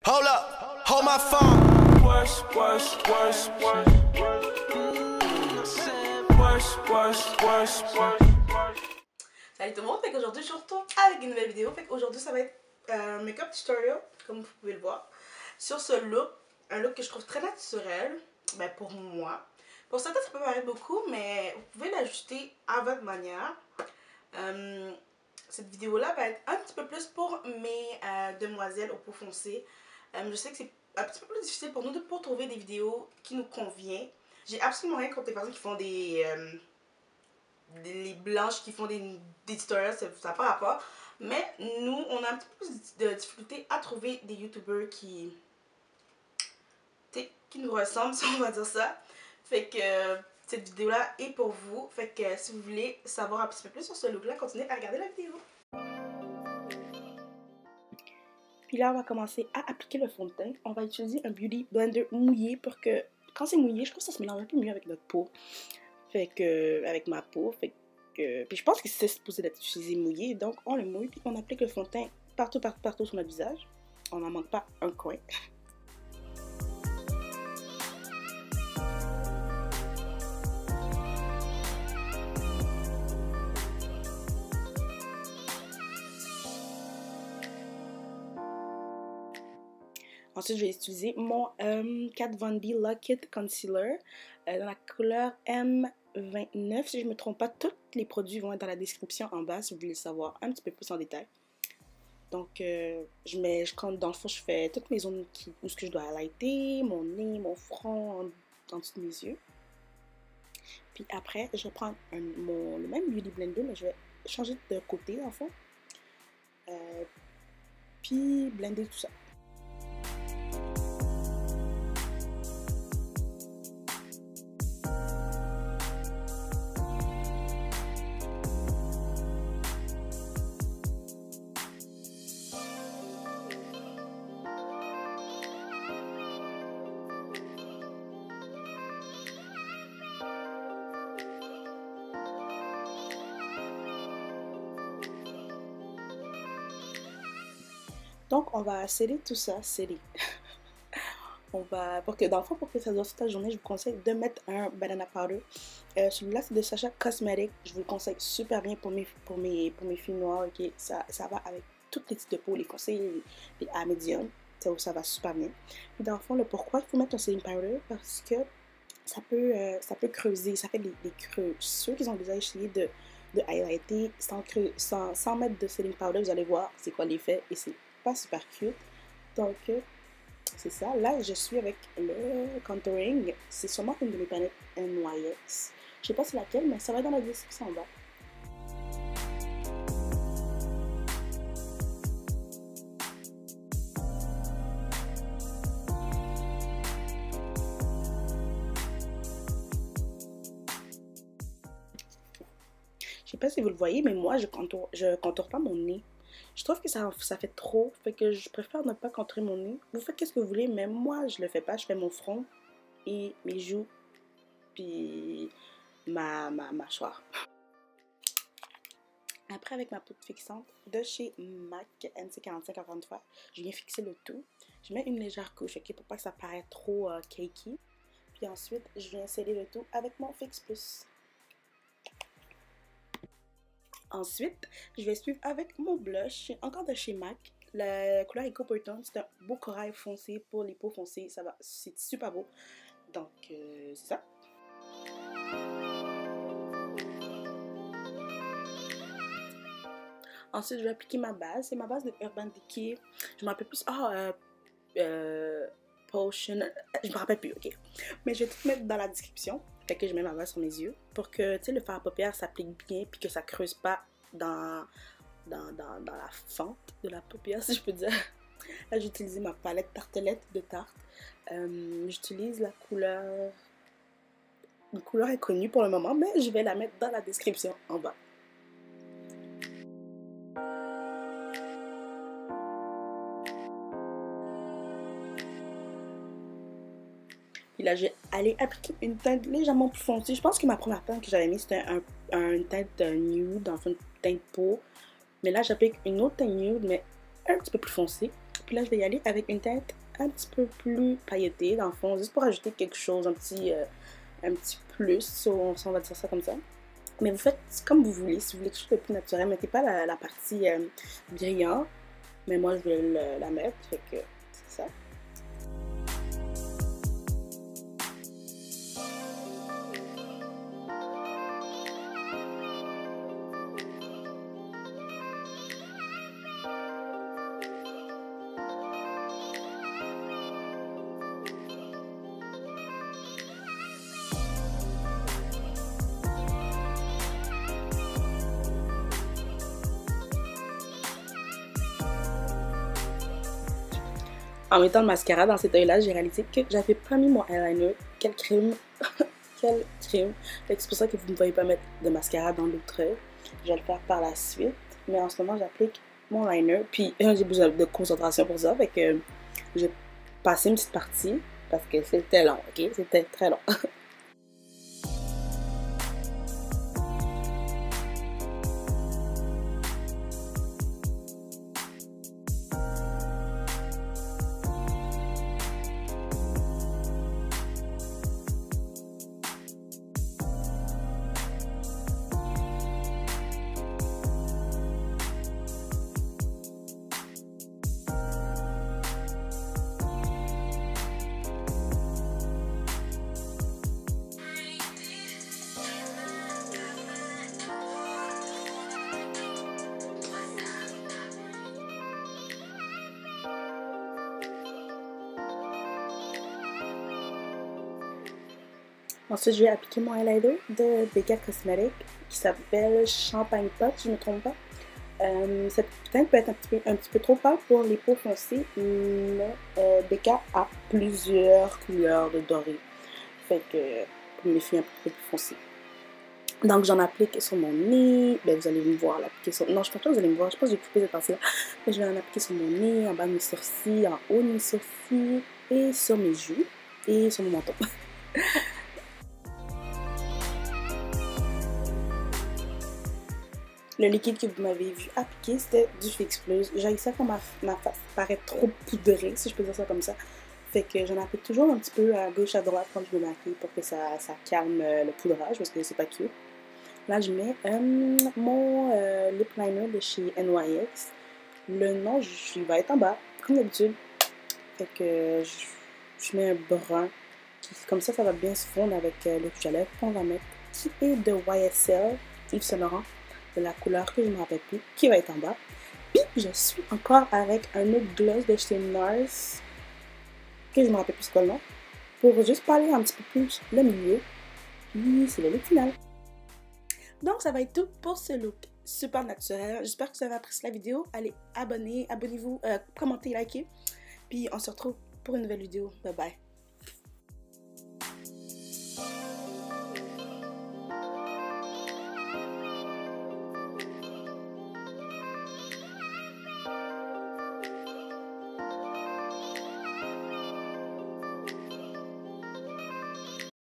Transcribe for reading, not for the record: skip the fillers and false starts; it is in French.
Hold up, hold my phone. Worse. Salut tout le monde, fait qu'aujourd'hui je retourne avec une nouvelle vidéo. Fait qu'aujourd'hui ça va être un make-up tutorial, comme vous pouvez le voir, sur ce look, un look que je trouve très naturel, ben pour moi. Pour certains ça peut paraître beaucoup, mais vous pouvez l'ajuster à votre manière. Cette vidéo là va être un petit peu plus pour mes demoiselles aux peaux foncées. Je sais que c'est un petit peu plus difficile pour nous de trouver des vidéos qui nous conviennent. J'ai absolument rien contre les personnes qui font les blanches qui font des tutoriels, ça n'a pas rapport. Mais nous, on a un petit peu plus de difficulté à trouver des youtubeurs qui nous ressemblent, si on va dire ça. Fait que cette vidéo-là est pour vous. Fait que si vous voulez savoir un petit peu plus sur ce look-là, continuez à regarder la vidéo. Puis là, on va commencer à appliquer le fond de teint. On va utiliser un Beauty Blender mouillé pour que, quand c'est mouillé, je trouve que ça se mélange un peu mieux avec notre peau. Fait que, avec ma peau, fait que, puis je pense que c'est supposé d'être utilisé mouillé, donc on le mouille, puis on applique le fond de teint partout sur notre visage. On n'en manque pas un coin. Ensuite, je vais utiliser mon Kat Von D Lock It Concealer dans la couleur M29. Si je ne me trompe pas, tous les produits vont être dans la description en bas si vous voulez le savoir un petit peu plus en détail. Donc, dans le fond, je fais toutes mes zones où je dois highlighter, mon nez, mon front, en dessous de mes yeux. Puis après, je vais prendre le même Beauty Blender, mais je vais changer de côté, dans le fond. Puis blender tout ça. Donc, on va sceller tout ça, sceller. Pour que ça dure toute la journée, je vous conseille de mettre un banana powder. Celui-là, c'est de Sacha Cosmetics. Je vous le conseille super bien pour mes filles noires. Okay? Ça va avec tous les types de peau, les conseils, les à médium. Ça va super bien. Et dans le fond, pourquoi il faut mettre un setting powder? Parce que ça peut creuser, ça fait des creux. Ceux qui ont déjà essayé de highlighter sans mettre de setting powder, vous allez voir c'est quoi l'effet et c'est pas super cute. Donc c'est ça. Là je suis avec le contouring. C'est sûrement une de mes palettes NYX. Je sais pas c'est laquelle, mais ça va être dans la description en bas. Je sais pas si vous le voyez, mais moi je contourne pas mon nez. Je trouve que ça fait trop, fait que je préfère ne pas contourer mon nez. Vous faites ce que vous voulez, mais moi je le fais pas. Je fais mon front et mes joues, puis ma mâchoire. Après, avec ma poudre fixante de chez MAC NC45 encore une fois, je viens fixer le tout. Je mets une légère couche, ok, pour pas que ça paraisse trop cakey. Puis ensuite, je viens sceller le tout avec mon Fix Plus. Ensuite, je vais suivre avec mon blush, encore de chez MAC. La couleur est Copper Tone, c'est un beau corail foncé pour les peaux foncées, c'est super beau. Donc, c'est ça. Ensuite, je vais appliquer ma base. C'est ma base de Urban Decay. Je me rappelle plus. Potion. Je me rappelle plus, ok. Mais je vais tout mettre dans la description. Fait que je mets ma base sur mes yeux. Pour que, tu sais, le fard à paupières s'applique bien. Puis que ça creuse pas dans la fente de la paupière, si je peux dire. Là, j'ai utilisé ma palette Tartelette de Tarte. J'utilise la couleur. Une couleur inconnue pour le moment. Mais je vais la mettre dans la description en bas. Puis là, je vais aller appliquer une teinte légèrement plus foncée. Je pense que ma première teinte que j'avais mis, c'était une teinte nude, dans une teinte peau. Mais là, j'applique une autre teinte nude, mais un petit peu plus foncée. Puis là, je vais y aller avec une teinte un petit peu plus pailletée, dans le fond, juste pour ajouter quelque chose, un petit plus, on va dire ça comme ça. Mais vous faites comme vous voulez. Si vous voulez quelque chose de plus naturel, mettez pas la partie brillante. Mais moi, je vais la mettre, fait que c'est ça. En mettant le mascara dans cet œil-là, j'ai réalisé que j'avais pas mis mon eyeliner. Quel crime! Quel crime! C'est pour ça que vous ne voyez pas mettre de mascara dans l'autre œil. Je vais le faire par la suite. Mais en ce moment, j'applique mon liner. Puis j'ai besoin de concentration pour ça. Fait que j'ai passé une petite partie parce que c'était long, ok? C'était très long. Ensuite, je vais appliquer mon highlighter de Becca Cosmetics qui s'appelle Champagne Pot, si je ne me trompe pas. Cette teinte peut être un petit peu trop pâle pour les peaux foncées, mais Becca a plusieurs couleurs de doré. Fait que pour les filles un peu plus foncées. Donc j'en applique sur mon nez. Ben, vous allez me voir l'appliquer sur... Non, je pense pas que vous allez me voir. Je pense que j'ai coupé cette partie-là. Mais je vais en appliquer sur mon nez, en bas de mes sourcils, en haut de mes sourcils, et sur mes joues, et sur mon menton. Le liquide que vous m'avez vu appliquer, c'était du Fix Plus. J'ai ça quand ma face paraît trop poudrée, si je peux dire ça comme ça. Fait que j'en applique toujours un petit peu à gauche, à droite quand je me maquille pour que ça calme le poudrage parce que c'est pas cute. Là, je mets mon lip liner de chez NYX. Le nom, il va être en bas, comme d'habitude. Fait que je mets un brun. Comme ça va bien se fondre avec le rouge à lèvres qu'on va mettre, qui est de YSL, Yves Saint Laurent, de la couleur que je ne me rappelle plus, qui va être en bas. Puis, je suis encore avec un autre gloss de chez NARS, que je ne me rappelle plus c'est quoi le nom, pour juste parler un petit peu plus le milieu. Puis, c'est le look final. Donc, ça va être tout pour ce look super naturel. J'espère que vous avez apprécié la vidéo. Allez, abonnez-vous, commentez, likez. Puis, on se retrouve pour une nouvelle vidéo. Bye bye.